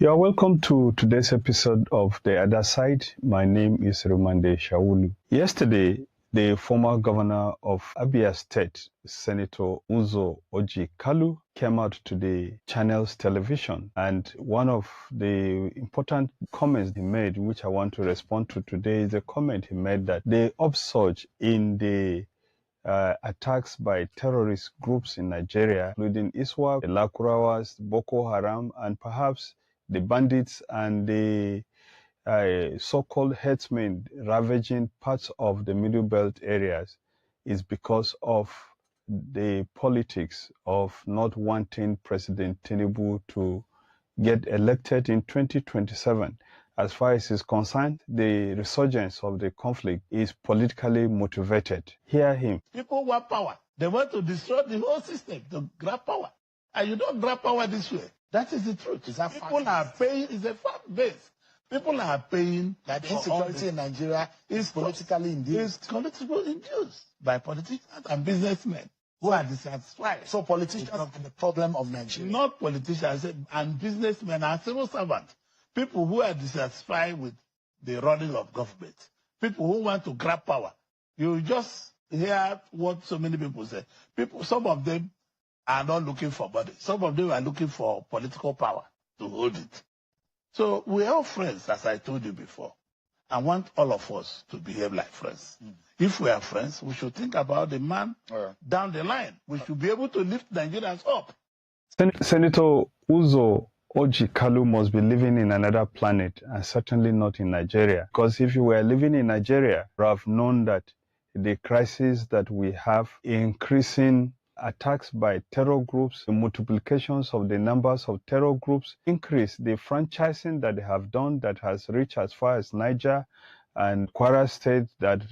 You are welcome to today's episode of The Other Side. My name is Rumande Shaulu. Yesterday, the former governor of Abia State, Senator Orji Kalu, came out to the channel's television, and one of the important comments he made, which I want to respond to today, is a comment he made that the upsurge in the attacks by terrorist groups in Nigeria, including ISWAP, the Lakurawas, Boko Haram, and perhaps the bandits and the so-called herdsmen ravaging parts of the Middle Belt areas, is because of the politics of not wanting President Tinubu to get elected in 2027. As far as is concerned, the resurgence of the conflict is politically motivated. Hear him. People want power. They want to destroy the whole system to grab power. And you don't grab power this way. That is the truth. People are paying, it's a fact base. People are paying that the insecurity in Nigeria is politically induced. It's politically induced by politicians and businessmen who are dissatisfied. So politicians are the problem of Nigeria. Not politicians and businessmen and civil servants. People who are dissatisfied with the running of government. People who want to grab power. You just hear what so many people say. Some of them are not looking for money. Some of them are looking for political power to hold it. So we are all friends, as I told you before. I want all of us to behave like friends. If we are friends, we should think about the man down the line. We should be able to lift Nigerians up. Senator Uzor Kalu must be living in another planet and certainly not in Nigeria. Because if you were living in Nigeria, you have known that the crisis that we have, increasing attacks by terror groups, the multiplications of the numbers of terror groups, increase the franchising that they have done that has reached as far as Niger and Kwara State, that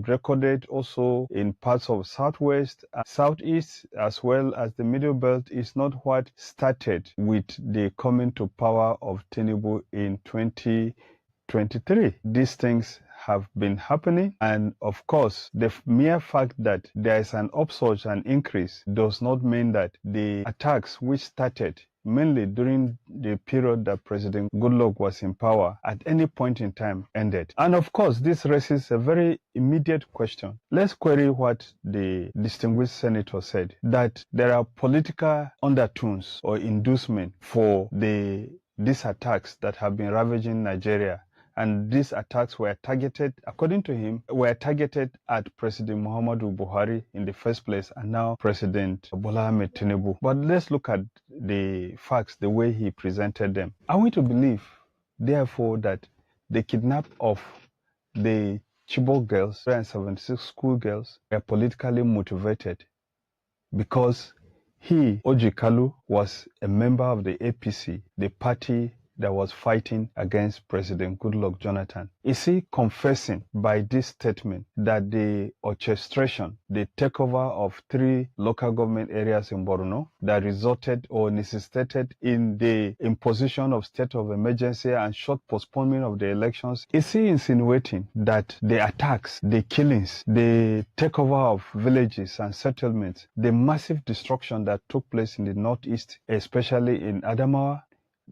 recorded also in parts of Southwest, Southeast, as well as the Middle Belt, is not what started with the coming to power of Tinubu in 2023. These things have been happening, and of course the mere fact that there is an upsurge and increase does not mean that the attacks which started mainly during the period that President Goodluck was in power at any point in time ended. And of course this raises a very immediate question. Let's query what the distinguished senator said, that there are political undertones or inducement for these attacks that have been ravaging Nigeria. And these attacks were targeted, according to him, were targeted at President Muhammadu Buhari in the first place, and now President Bola Ahmed Tinubu. But let's look at the facts, the way he presented them. Are we to believe, therefore, that the kidnap of the Chibok girls, 76 schoolgirls, were politically motivated because he, Orji Kalu, was a member of the APC, the party that was fighting against President Goodluck Jonathan? Is he confessing by this statement that the orchestration, the takeover of 3 local government areas in Borno that resulted or necessitated in the imposition of state of emergency and short postponement of the elections, is he insinuating that the attacks, the killings, the takeover of villages and settlements, the massive destruction that took place in the northeast, especially in Adamawa,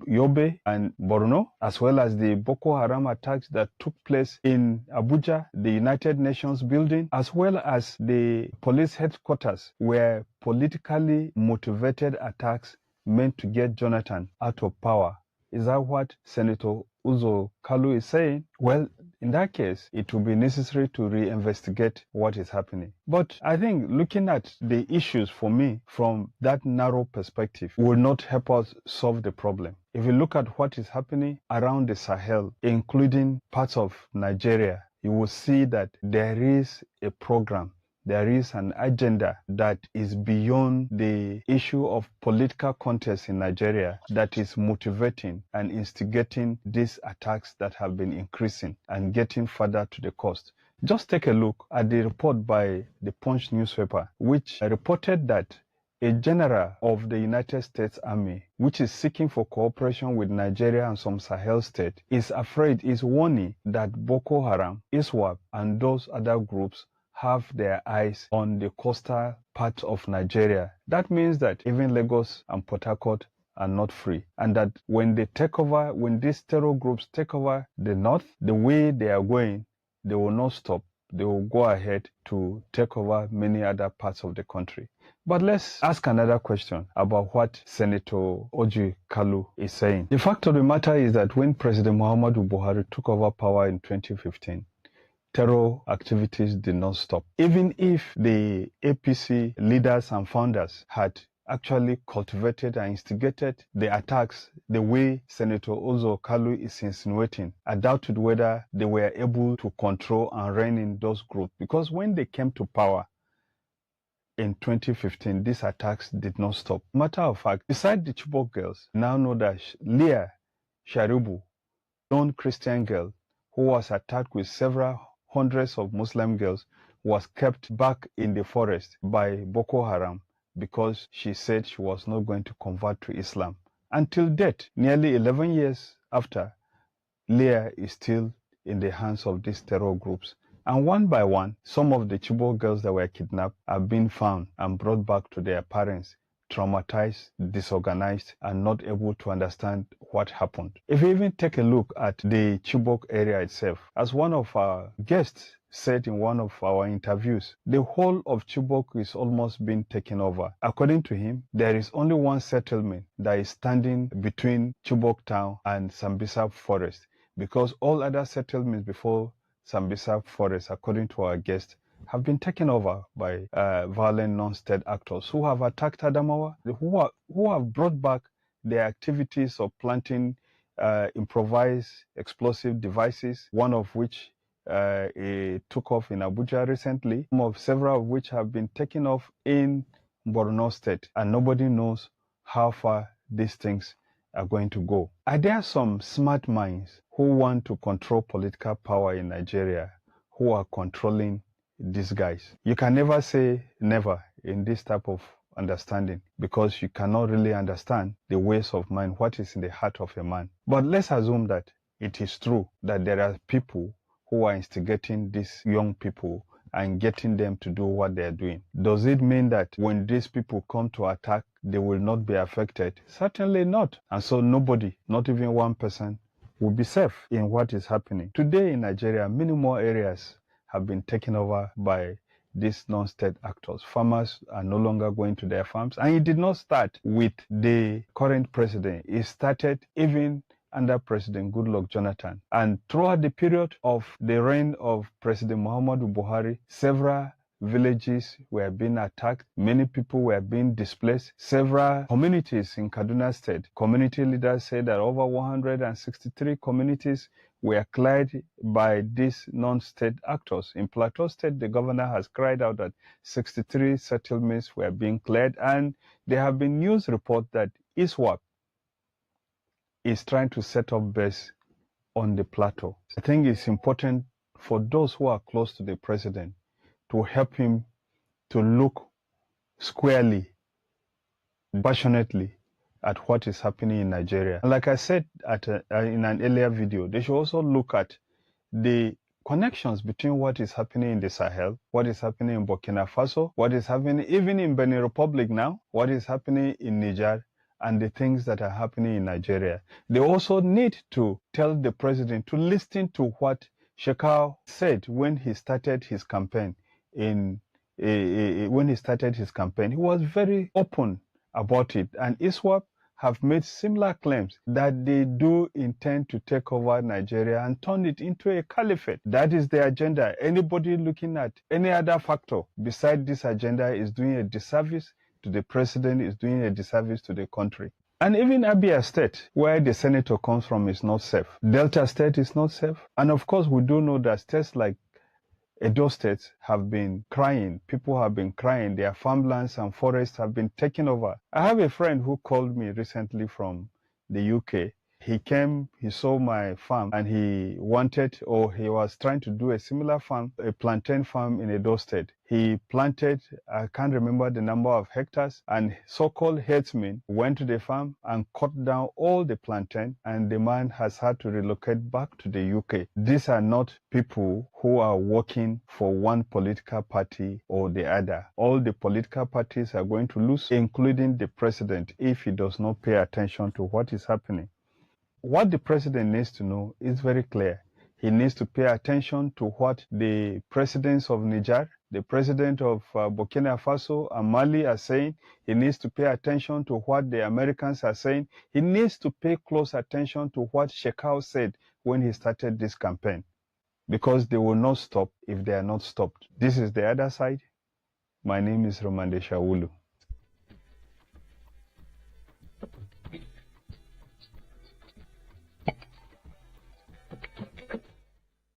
Yobe and Borno, as well as the Boko Haram attacks that took place in Abuja, the United Nations building, as well as the police headquarters, were politically motivated attacks meant to get Jonathan out of power? Is that what Senator Uzor Kalu is saying? Well, in that case, it will be necessary to reinvestigate what is happening. But I think looking at the issues for me from that narrow perspective will not help us solve the problem. If you look at what is happening around the Sahel, including parts of Nigeria, you will see that there is a program, there is an agenda that is beyond the issue of political contest in Nigeria that is motivating and instigating these attacks that have been increasing and getting further to the coast. Just take a look at the report by the Punch newspaper, which reported that a general of the United States Army, which is seeking for cooperation with Nigeria and some Sahel states, is warning that Boko Haram, ISWAP, and those other groups have their eyes on the coastal part of Nigeria. That means that even Lagos and Port Harcourt are not free, and that when they take over, when these terror groups take over the north, the way they are going, they will not stop. They will go ahead to take over many other parts of the country. But let's ask another question about what Senator Orji Kalu is saying. The fact of the matter is that when President Muhammadu Buhari took over power in 2015, terror activities did not stop. Even if the APC leaders and founders had actually cultivated and instigated the attacks the way Senator Uzor Kalu is insinuating, I doubted whether they were able to control and rein in those groups, because when they came to power in 2015, these attacks did not stop. Matter of fact, beside the Chibok girls, now know that Leah Sharibu, non-Christian girl, who was attacked with several hundreds of Muslim girls, was kept back in the forest by Boko Haram because she said she was not going to convert to Islam. Until death, nearly 11 years after, Leah is still in the hands of these terror groups. And one by one, some of the Chibok girls that were kidnapped have been found and brought back to their parents, traumatized, disorganized, and not able to understand what happened. If you even take a look at the Chibok area itself, as one of our guests said in one of our interviews, the whole of Chibok is almost being taken over. According to him, there is only one settlement that is standing between Chibok town and Sambisa forest, because all other settlements before Sambisa forest, according to our guest, have been taken over by violent non-state actors who have attacked Adamawa, who have brought back their activities of planting improvised explosive devices, one of which took off in Abuja recently, several of which have been taken off in Borno State, and nobody knows how far these things are going to go. Are there some smart minds who want to control political power in Nigeria who are controlling these guys? You can never say never in this type of understanding, because you cannot really understand the ways of man, what is in the heart of a man. But let's assume that it is true that there are people who are instigating these young people and getting them to do what they are doing. Does it mean that when these people come to attack, they will not be affected? Certainly not. And so nobody, not even one person, will be safe in what is happening. Today in Nigeria, many more areas have been taken over by these non-state actors. Farmers are no longer going to their farms. And it did not start with the current president. It started even under President Goodluck Jonathan. And throughout the period of the reign of President Muhammadu Buhari, several villages were being attacked. Many people were being displaced. Several communities in Kaduna State, community leaders said that over 163 communities were cleared by these non-state actors. In Plateau State, the governor has cried out that 63 settlements were being cleared, and there have been news reports that ISWAP is trying to set up base on the plateau. I think it's important for those who are close to the president to help him to look squarely, passionately at what is happening in Nigeria. And like I said in an earlier video, they should also look at the connections between what is happening in the Sahel, what is happening in Burkina Faso, what is happening even in Benin Republic now, what is happening in Niger, and the things that are happening in Nigeria. They also need to tell the president to listen to what Shekau said when he started his campaign. When he started his campaign, he was very open about it. And ISWAP have made similar claims that they do intend to take over Nigeria and turn it into a caliphate. That is the agenda. Anybody looking at any other factor beside this agenda is doing a disservice to the president, is doing a disservice to the country. And even Abia State, where the senator comes from, is not safe. Delta State is not safe. And of course, we do know that states like Edo State have been crying. People have been crying. Their farmlands and forests have been taken over. I have a friend who called me recently from the UK. He came, he saw my farm, and he wanted, or he was trying to do a similar farm, a plantain farm in Edo State. He planted, I can't remember the number of hectares, and so-called herdsmen went to the farm and cut down all the plantain, and the man has had to relocate back to the UK. These are not people who are working for one political party or the other. All the political parties are going to lose, including the president, if he does not pay attention to what is happening. What the president needs to know is very clear. He needs to pay attention to what the presidents of Niger, the president of Burkina Faso and Mali are saying. He needs to pay attention to what the Americans are saying. He needs to pay close attention to what Shekau said when he started this campaign, because they will not stop if they are not stopped. This is the other side. My name is Romande Shawulu.